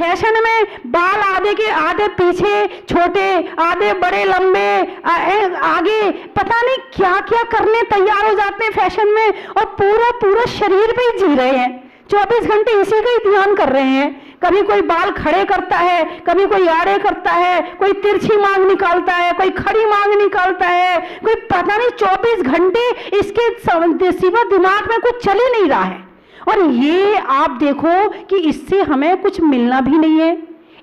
Fashion में बाल आधे के आधे पीछे छोटे, आधे बड़े लंबे, आगे पता नहीं क्या क्या करने तैयार हो जाते हैं फैशन में, और पूरा पूरा शरीर पे ही जी रहे हैं, 24 घंटे इसी का ही ध्यान कर रहे हैं। कभी कोई बाल खड़े करता है, कभी कोई आड़े करता है, कोई तिरछी मांग निकालता है, कोई खड़ी मांग निकालता है, कोई पता नहीं 24 घंटे इसके सिवा दिमाग में कुछ चल ही नहीं रहा है। और ये आप देखो कि इससे हमें कुछ मिलना भी नहीं है,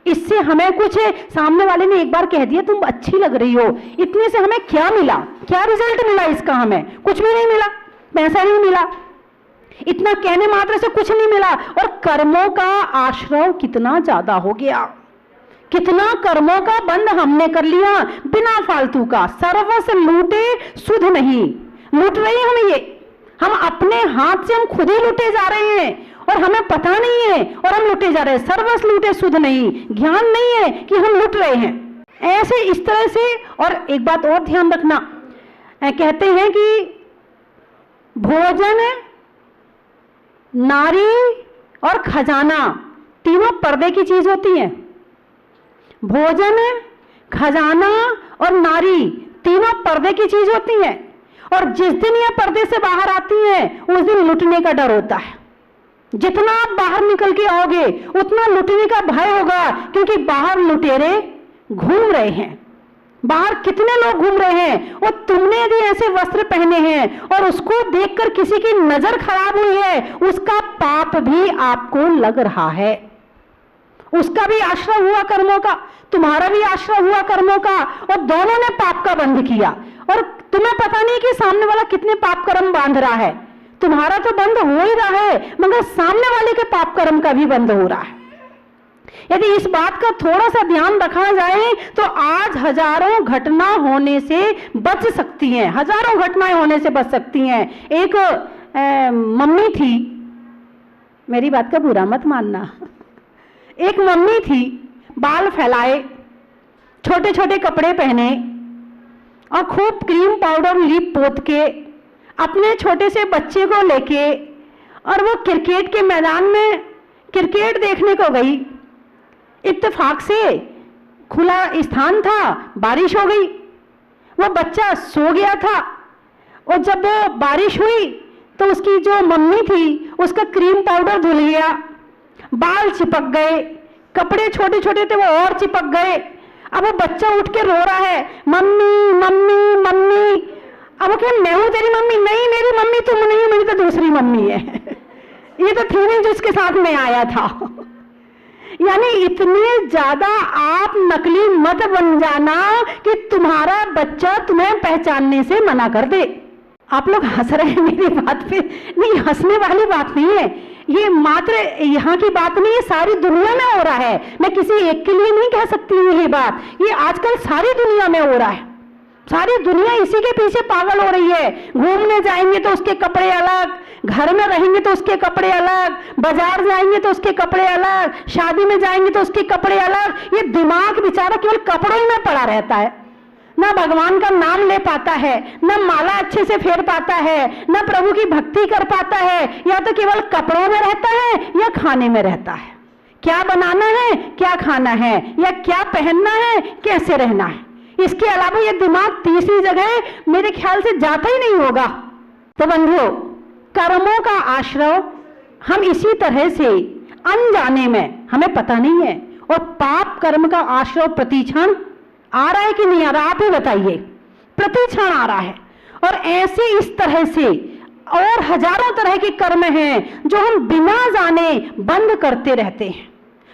इससे हमें कुछ, सामने वाले ने एक बार कह दिया तुम अच्छी लग रही हो, इतने से हमें क्या मिला, क्या रिजल्ट मिला इसका? हमें कुछ भी नहीं मिला, पैसा नहीं मिला, इतना कहने मात्र से कुछ नहीं मिला। और कर्मों का आश्रय कितना ज्यादा हो गया, कितना कर्मों का बंध हमने कर लिया बिना फालतू का। सर्वस्व लूटे सुध नहीं, लूट रहे हैं हम अपने हाथ से हम खुद ही लूटे जा रहे हैं और हमें पता नहीं है, और हम लूटे जा रहे हैं। सर्वस्व लूटे सुध नहीं, ज्ञान नहीं है कि हम लूट रहे हैं ऐसे इस तरह से। और एक बात और ध्यान रखना, कहते हैं कि भोजन, नारी और खजाना तीनों पर्दे की चीज होती है। भोजन, खजाना और नारी तीनों पर्दे की चीज होती है, और जिस दिन ये पर्दे से बाहर आती हैं उस दिन लुटने का डर होता है। जितना आप बाहर निकल के आओगे उतना लुटने का भय होगा, क्योंकि बाहर लुटेरे घूम रहे हैं। बाहर कितने लोग घूम रहे हैं, और तुमने यदि ऐसे वस्त्र पहने हैं और उसको देखकर किसी की नजर खराब हुई है, उसका पाप भी आपको लग रहा है, उसका भी आश्रय हुआ कर्मों का, तुम्हारा भी आश्रय हुआ कर्मों का, और दोनों ने पाप का बंध किया। और तुम्हें पता नहीं कि सामने वाला कितने पाप कर्म बांध रहा है। तुम्हारा तो बंद हो ही रहा है, मगर सामने वाले के पाप कर्म का भी बंद हो रहा है। यदि इस बात का थोड़ा सा ध्यान रखा जाए तो आज हजारों घटना होने से बच सकती हैं, हजारों घटनाएं होने से बच सकती हैं। एक मम्मी थी, मेरी बात का बुरा मत मानना, एक मम्मी थी, बाल फैलाए, छोटे छोटे कपड़े पहने और खूब क्रीम पाउडर लीप पोत के अपने छोटे से बच्चे को लेके, और वो क्रिकेट के मैदान में क्रिकेट देखने को गई। इत्तेफाक से खुला स्थान था, बारिश हो गई, वो बच्चा सो गया था, और जब वो बारिश हुई तो उसकी जो मम्मी थी उसका क्रीम पाउडर धुल गया, बाल चिपक गए, कपड़े छोटे छोटे थे वो और चिपक गए। अब वो बच्चा उठ के रो रहा है, मम्मी मम्मी मम्मी। अब वो क्या, मैं हूं तेरी मम्मी? नहीं, मेरी मम्मी तुम नहीं, मेरी तो दूसरी मम्मी है। ये तो थी नहीं जिसके साथ मैं आया था। यानी इतने ज्यादा आप नकली मत बन जाना कि तुम्हारा बच्चा तुम्हें पहचानने से मना कर दे। आप लोग हंस रहे हैं मेरी बात पे, नहीं हंसने वाली बात नहीं है, ये मात्र यहाँ की बात नहीं है, सारी दुनिया में हो रहा है। मैं किसी एक के लिए नहीं कह सकती हूँ ये बात, ये आजकल सारी दुनिया में हो रहा है। सारी दुनिया इसी के पीछे पागल हो रही है। घूमने जाएंगे तो उसके कपड़े अलग, घर में रहेंगे तो उसके कपड़े अलग, बाजार जाएंगे तो उसके कपड़े अलग, शादी में जाएंगे तो उसके कपड़े अलग। ये दिमाग बेचारा केवल कपड़ों ही में पड़ा रहता है, ना भगवान का नाम ले पाता है, ना माला अच्छे से फेर पाता है, ना प्रभु की भक्ति कर पाता है, या तो केवल कपड़ों में रहता है या खाने में रहता है। क्या बनाना है, क्या खाना है, या क्या पहनना है, कैसे रहना है, इसके अलावा ये दिमाग तीसरी जगह मेरे ख्याल से जाता ही नहीं होगा। तो बंधुओं, कर्मों का आश्रय हम इसी तरह से अनजाने में, हमें पता नहीं है, और पाप कर्म का आश्रय प्रतिक्षण आ रहा है कि नहीं आ रहा, आप ही बताइए। प्रतिक्षण आ रहा है, और ऐसे इस तरह से और हजारों तरह के कर्म हैं जो हम बिना जाने बंद करते रहते हैं,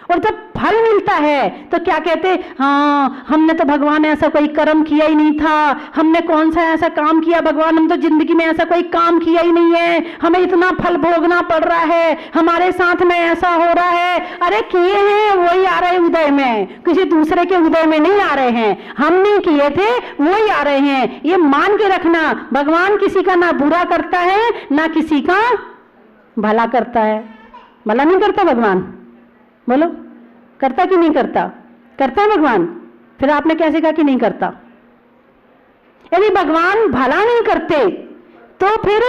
और जब फल मिलता है तो क्या कहते, हाँ हमने तो भगवान ऐसा कोई कर्म किया ही नहीं था, हमने कौन सा ऐसा काम किया भगवान, हम तो जिंदगी में ऐसा कोई काम किया ही नहीं है, हमें इतना फल भोगना पड़ रहा है, हमारे साथ में ऐसा हो रहा है। अरे किए हैं वही आ रहे हैं उदय में, किसी दूसरे के उदय में नहीं आ रहे हैं, हमने किए थे वही आ रहे हैं। ये मान के रखना, भगवान किसी का ना बुरा करता है ना किसी का भला करता है। भला नहीं करता भगवान, बोलो करता कि नहीं करता? करता है भगवान। फिर आपने कैसे कहा कि नहीं करता? यदि भगवान भला नहीं करते तो फिर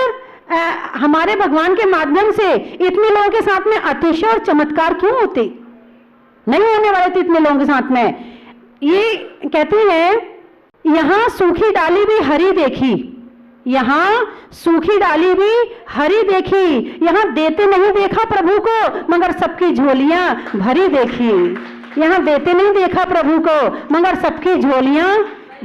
हमारे भगवान के माध्यम से इतने लोगों के साथ में अतिशय और चमत्कार क्यों होते? नहीं होने वाले थे इतने लोगों के साथ में। ये कहती है यहां सूखी डाली भी हरी देखी, यहां सूखी डाली भी हरी देखी, यहां देते नहीं देखा प्रभु को मगर सबकी झोलियां भरी देखी। यहां देते नहीं देखा प्रभु को मगर सबकी झोलियां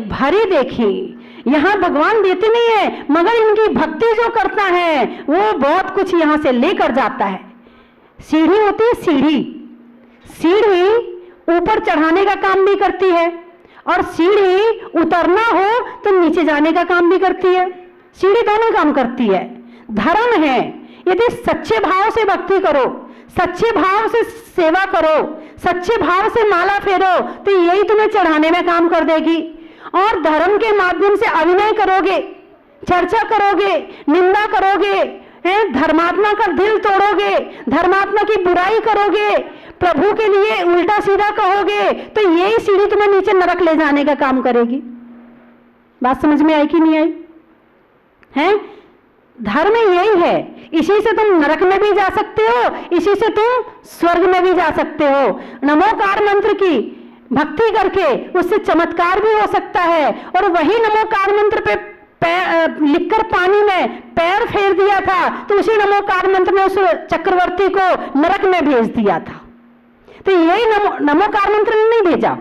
भरी देखी। यहां भगवान देते नहीं है मगर इनकी भक्ति जो करता है वो बहुत कुछ यहां से लेकर जाता है। सीढ़ी होती है, सीढ़ी ऊपर चढ़ाने का काम भी करती है और सीढ़ी उतरना हो तो नीचे जाने का काम भी करती है। सीढ़ी दोनों काम करती है। धर्म है, यदि सच्चे भाव से भक्ति करो, सच्चे भाव से सेवा करो, सच्चे भाव से माला फेरो तो यही तुम्हें चढ़ाने में काम कर देगी। और धर्म के माध्यम से अभिनय करोगे, चर्चा करोगे, निंदा करोगे, धर्मात्मा का दिल तोड़ोगे, धर्मात्मा की बुराई करोगे, प्रभु के लिए उल्टा सीधा कहोगे तो यही सीढ़ी तुम्हें नीचे नरक ले जाने का काम करेगी। बात समझ में आई कि नहीं आई? है धर्म यही है, इसी से तुम नरक में भी जा सकते हो, इसी से तुम स्वर्ग में भी जा सकते हो। नमोकार मंत्र की भक्ति करके उससे चमत्कार भी हो सकता है। और वही नमोकार मंत्र पे लिखकर पानी में पैर फेर दिया था तो उसी नमोकार मंत्र ने उस चक्रवर्ती को नरक में भेज दिया था। तो यही नमोकार मंत्र ने नहीं भेजा।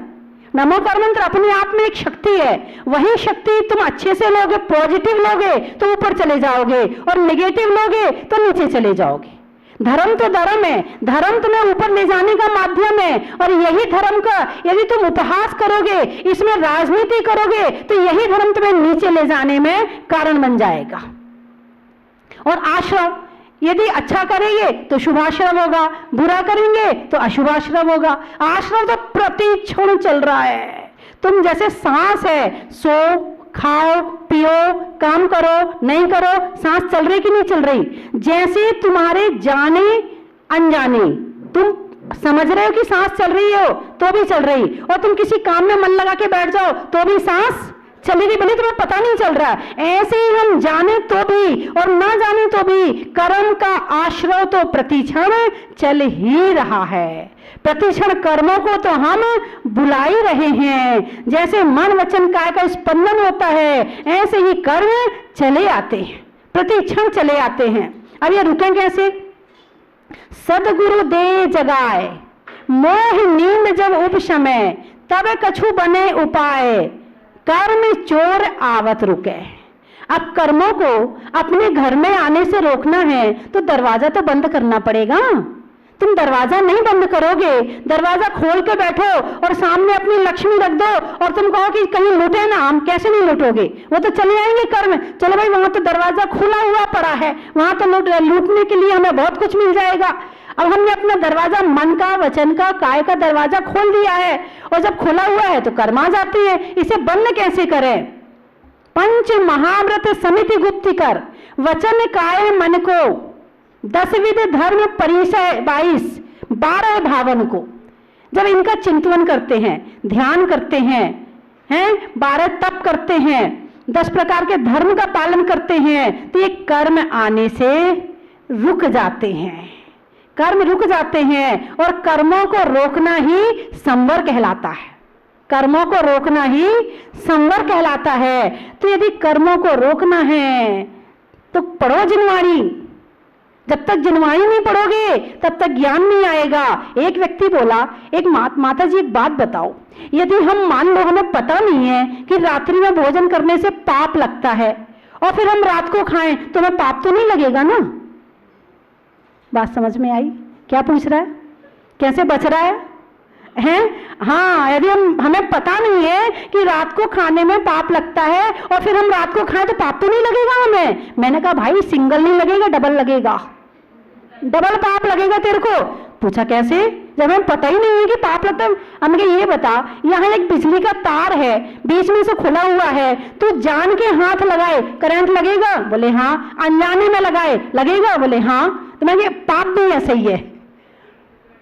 नमोकार मंत्र अपने आप में एक शक्ति है, वही शक्ति तुम अच्छे से लोगे, पॉजिटिव लोगे तो ऊपर चले जाओगे और नेगेटिव लोगे तो नीचे चले जाओगे। धर्म तो धर्म है, धर्म तुम्हें ऊपर ले जाने का माध्यम है और यही धर्म का यदि तुम उपहास करोगे, इसमें राजनीति करोगे तो यही धर्म तुम्हें नीचे ले जाने में कारण बन जाएगा। और आश्रम यदि अच्छा करेंगे तो शुभाश्रम होगा, बुरा करेंगे तो अशुभाश्रम होगा। आश्रम तो प्रति क्षण चल रहा है। तुम जैसे सांस है, सो खाओ पियो काम करो नहीं करो, सांस चल रही कि नहीं चल रही। जैसे तुम्हारे जाने अनजाने तुम समझ रहे हो कि सांस चल रही हो तो भी चल रही, और तुम किसी काम में मन लगा के बैठ जाओ तो भी सांस चलेगी, भले तुम्हें पता नहीं चल रहा। ऐसे ही हम जाने तो भी और ना जाने तो भी कर्म का आश्रय तो प्रतिक्षण चल ही रहा है। प्रतिक्षण कर्मों को तो हम बुला ही रहे हैं। जैसे मन वचन काय का स्पंदन होता है ऐसे ही कर्म चले आते हैं, प्रतिक्षण चले आते हैं। अब ये रुके कैसे? सदगुरु दे जगाए मोह नींद जब उपशमय, तब कछु बने उपाय, कर्म चोर आवत रुके। अब कर्मों को अपने घर में आने से रोकना है तो दरवाजा तो बंद करना पड़ेगा। तुम दरवाजा नहीं बंद करोगे, दरवाजा खोल के बैठो और सामने अपनी लक्ष्मी रख दो और तुम कहो कि कहीं लूटे ना, हम कैसे नहीं लूटोगे, वो तो चले आएंगे कर्म। चलो भाई वहां तो दरवाजा खुला हुआ पड़ा है, वहां तो लूटने के लिए हमें बहुत कुछ मिल जाएगा। अब हमने अपना दरवाजा मन का वचन का काय का दरवाजा खोल दिया है और जब खुला हुआ है तो कर्म आ जाते हैं। इसे बंद कैसे करें? पंच महाव्रत समिति गुप्ति कर, वचन काय मन को, 10 विध धर्म परिचय 22 12 भावन को। जब इनका चिंतन करते हैं, ध्यान करते हैं, 12 तप करते हैं, 10 प्रकार के धर्म का पालन करते हैं तो ये कर्म आने से रुक जाते हैं। कर्म रुक जाते हैं और कर्मों को रोकना ही संवर कहलाता है। कर्मों को रोकना ही संवर कहलाता है। तो यदि कर्मों को रोकना है तो पढ़ो जिनवाणी। जब तक जिनवाणी नहीं पढ़ोगे तब तक ज्ञान नहीं आएगा। एक व्यक्ति बोला, एक माता जी एक बात बताओ, यदि हम मान लो हमें पता नहीं है कि रात्रि में भोजन करने से पाप लगता है और फिर हम रात को खाएं तो हमें पाप तो नहीं लगेगा ना? बात समझ में आई? क्या पूछ रहा है? कैसे बच रहा है? हाँ, यदि हमें पता नहीं है कि रात को खाने में पाप लगता है और फिर हम रात को खाएं तो पाप तो नहीं लगेगा हमें। मैंने कहा भाई सिंगल नहीं लगेगा, डबल लगेगा, डबल पाप लगेगा तेरे को। पूछा कैसे? जब हमें पता ही नहीं है कि पाप लगता है। हमने कहा ये बता, यहाँ एक बिजली का तार है, बीच में से खुला हुआ है, तो जान के हाथ लगाए करंट लगेगा? बोले हाँ। अनजाने में लगाए लगेगा? बोले हाँ। तो मैं पाप भी ऐसा ही है,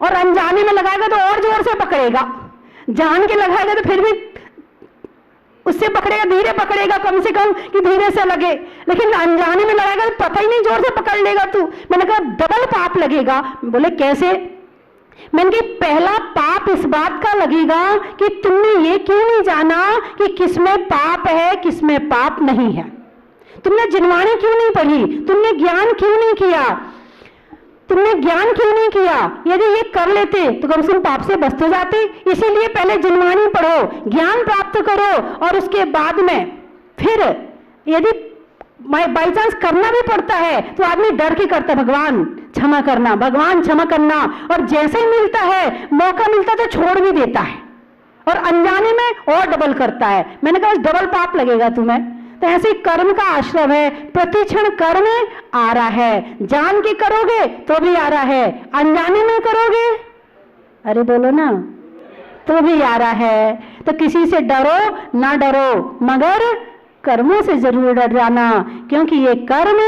और अनजाने में लगाएगा तो और जोर से पकड़ेगा, जान के लगाएगा तो फिर भी उससे पकड़ेगा, धीरे पकड़ेगा कम से कम कि धीरे से लगे, लेकिन अनजाने में लगाएगा तो पता ही नहीं, जोर से पकड़ लेगा तू। मैंने कहा डबल पाप लगेगा। बोले कैसे? मैंने कहा पहला पाप इस बात का लगेगा कि तुमने ये क्यों नहीं जाना कि किसमें पाप है किसमें पाप नहीं है। तुमने जिनवाणी क्यों नहीं पढ़ी, तुमने ज्ञान क्यों नहीं किया, तुमने ज्ञान क्यों नहीं किया। यदि ये कर लेते तो कम से कम पाप से बचते जाते। इसीलिए पहले जिनवाणी पढ़ो, ज्ञान प्राप्त करो, और उसके बाद में फिर यदि बाई चांस करना भी पड़ता है तो आदमी डर के करता है, भगवान क्षमा करना, भगवान क्षमा करना, और जैसे ही मिलता है मौका मिलता है तो छोड़ भी देता है और अनजाने में और डबल करता है। मैंने कहा डबल पाप लगेगा तुम्हें। तो ऐसे कर्म का आश्रम है, प्रतिक्षण कर्म आ रहा है, जान के करोगे तो भी आ रहा है, अनजाने में करोगे अरे बोलो ना तो भी आ रहा है। तो किसी से डरो ना डरो, मगर कर्मों से जरूर डर जाना, क्योंकि ये कर्म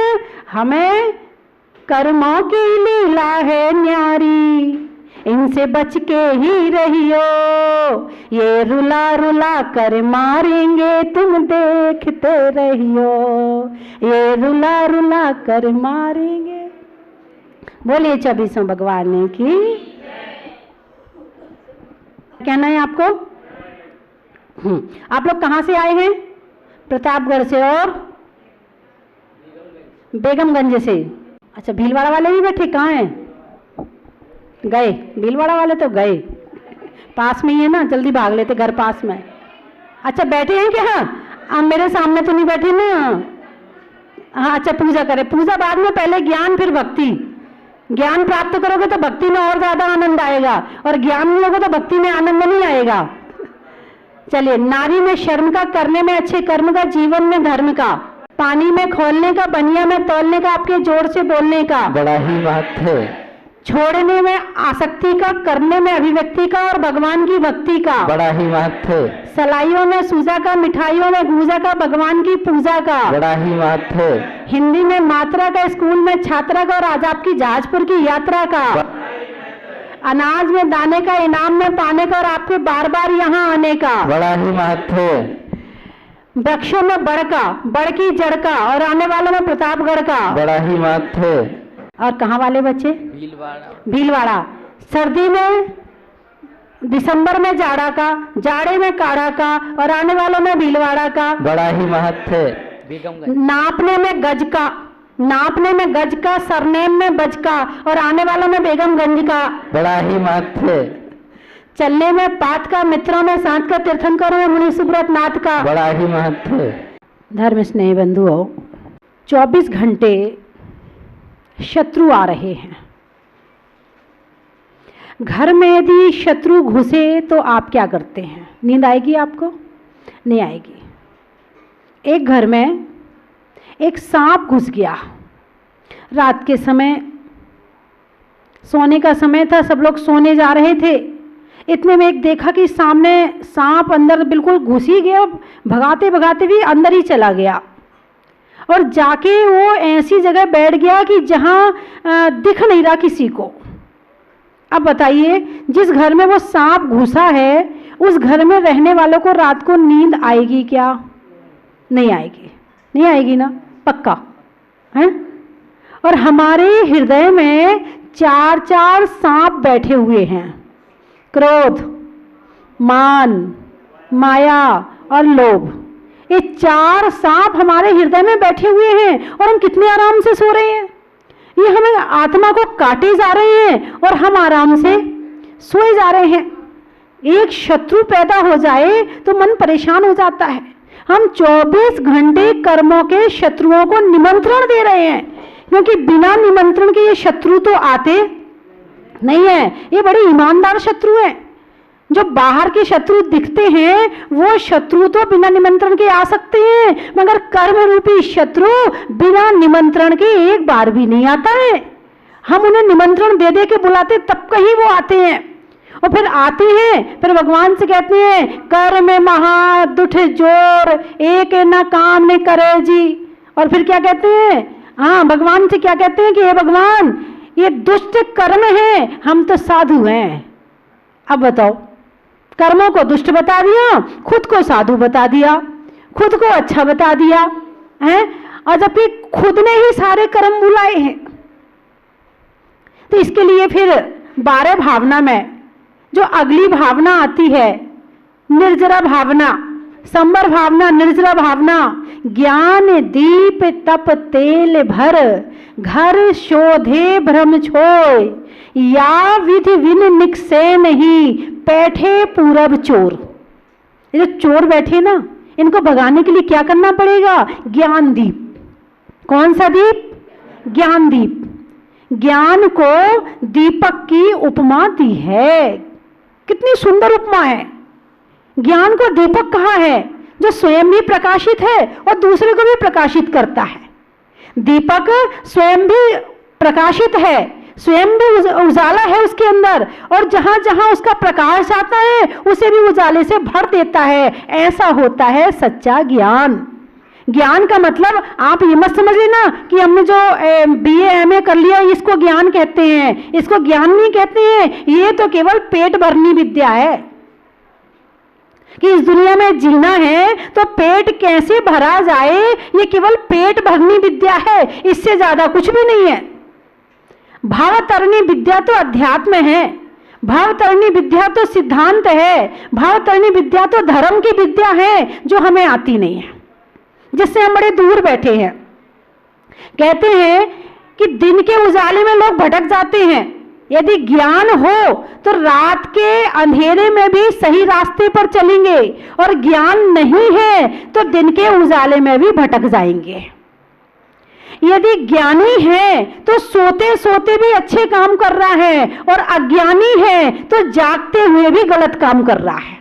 हमें, कर्मों की लीला है न्यारी, इनसे बच के ही रहियो, ये रुला रुला कर मारेंगे तुम देखते रहियो, ये रुला रुला कर मारेंगे। बोलिए 24वें भगवान की। कहना है आपको? आप लोग कहाँ से आए हैं? प्रतापगढ़ से और बेगमगंज से। अच्छा, भीलवाड़ा वाले भी बैठे? कहाँ हैं? गए? भीलवाड़ा वाले तो गए, पास में ही है ना, जल्दी भाग लेते, घर पास में। अच्छा, बैठे हैं क्या? हाँ, मेरे सामने तो नहीं बैठे ना। हाँ, अच्छा, पूजा करें। पूजा बाद में, पहले ज्ञान फिर भक्ति। ज्ञान प्राप्त करोगे तो भक्ति में और ज्यादा आनंद आएगा, और ज्ञान नहीं होगा तो भक्ति में आनंद नहीं आएगा। चलिए, नारी में शर्म का, करने में अच्छे कर्म का, जीवन में धर्म का, पानी में खोलने का, बनिया में तौलने का, आपके जोर से बोलने का, बड़ा ही महत्व है। छोड़ने में आसक्ति का, करने में अभिव्यक्ति का, और भगवान की भक्ति का, बड़ा ही महत्व है। सलाइयों में सूजा का, मिठाइयों में गूंजा का, भगवान की पूजा का, बड़ा ही महत्व है। हिंदी में मात्रा का, स्कूल में छात्रा का, और आज आपकी जहाजपुर की यात्रा का, अनाज में दाने का, इनाम में पाने का, और आपके बार बार यहाँ आने का, बड़ा ही महत्व है। वृक्षों में बड़ का, बड़ की जड़ का, और आने वालों में प्रतापगढ़ का, बड़ा ही महत्व है। और कहाँ वाले बच्चे? भीलवाड़ा। भीलवाड़ा। सर्दी में, दिसंबर में जाड़ा का, जाड़े में काढ़ा का, और आने वालों में भीलवाड़ा का, बड़ा ही महत्व है। नापने में गज का, नापने में गज का, सरनेम में बज का, और आने वालों में बेगमगंज का, बड़ा ही महत्व है। चलने में पात का, मित्रों में साथ का, तीर्थंकरों में मुनि सुब्रत नाथ का, बड़ा ही महत्व है। धर्म स्नेही बंधुओं, 24 घंटे शत्रु आ रहे हैं। घर में यदि शत्रु घुसे तो आप क्या करते हैं? नींद आएगी आपको? नहीं आएगी। एक घर में एक सांप घुस गया। रात के समय, सोने का समय था, सब लोग सोने जा रहे थे। इतने में एक देखा कि सामने सांप अंदर बिल्कुल घुस ही गया, भगाते भगाते भी अंदर ही चला गया, और जाके वो ऐसी जगह बैठ गया कि जहाँ दिख नहीं रहा किसी को। अब बताइए, जिस घर में वो सांप घुसा है उस घर में रहने वालों को रात को नींद आएगी क्या? नहीं आएगी। नहीं आएगी ना, पक्का है। और हमारे हृदय में 4 सांप बैठे हुए हैं, क्रोध, मान, माया और लोभ। ये 4 सांप हमारे हृदय में बैठे हुए हैं, और हम कितने आराम से सो रहे हैं। ये हमें आत्मा को काटे जा रहे हैं और हम आराम से सोए जा रहे हैं। एक शत्रु पैदा हो जाए तो मन परेशान हो जाता है। हम 24 घंटे कर्मों के शत्रुओं को निमंत्रण दे रहे हैं, क्योंकि बिना निमंत्रण के ये शत्रु तो आते नहीं है। ये बड़े ईमानदार शत्रु हैं। जो बाहर के शत्रु दिखते हैं वो शत्रु तो बिना निमंत्रण के आ सकते हैं, मगर कर्म रूपी शत्रु बिना निमंत्रण के एक बार भी नहीं आता है। हम उन्हें निमंत्रण दे दे के बुलाते तब कहीं वो आते हैं, और फिर आते हैं फिर भगवान से कहते हैं कर में महा दुठ जोर एक न काम न करे जी। और फिर क्या कहते हैं? हाँ, भगवान से क्या कहते हैं कि हे भगवान, ये दुष्ट कर्म है, हम तो साधु हैं। अब बताओ, कर्मों को दुष्ट बता दिया, खुद को साधु बता दिया, खुद को अच्छा बता दिया है, और जबकि खुद ने ही सारे कर्म बुलाए हैं। तो इसके लिए फिर 12 भावना में जो अगली भावना आती है, निर्जरा भावना, संबर भावना, निर्जरा भावना, ज्ञान दीप तप तेल भर, घर शोधे भ्रम छोय, या विधि विन निकसे नहीं, बैठे पूरब चोर। ये जो चोर बैठे ना, इनको भगाने के लिए क्या करना पड़ेगा? ज्ञान दीप। कौन सा दीप? ज्ञान दीप। ज्ञान को दीपक की उपमा दी है। कितनी सुंदर उपमा है। ज्ञान को दीपक कहा है जो स्वयं भी प्रकाशित है और दूसरे को भी प्रकाशित करता है। दीपक स्वयं भी प्रकाशित है, स्वयं भी उजाला है उसके अंदर, और जहां जहां उसका प्रकाश आता है उसे भी उजाले से भर देता है। ऐसा होता है सच्चा ज्ञान। ज्ञान का मतलब आप ये मत समझ लेना कि हमने जो BA MA कर लिया इसको ज्ञान कहते हैं। इसको ज्ञान नहीं कहते हैं, ये तो केवल पेट भरनी विद्या है कि इस दुनिया में जीना है तो पेट कैसे भरा जाए, ये केवल पेट भरनी विद्या है, इससे ज्यादा कुछ भी नहीं है। भावतरणी विद्या तो अध्यात्म है, भावतरणी विद्या तो सिद्धांत है, भावतरणी विद्या तो धर्म की विद्या है जो हमें आती नहीं है, जिससे हम बड़े दूर बैठे हैं। कहते हैं कि दिन के उजाले में लोग भटक जाते हैं, यदि ज्ञान हो तो रात के अंधेरे में भी सही रास्ते पर चलेंगे, और ज्ञान नहीं है तो दिन के उजाले में भी भटक जाएंगे। यदि ज्ञानी है तो सोते सोते भी अच्छे काम कर रहा है, और अज्ञानी है तो जागते हुए भी गलत काम कर रहा है।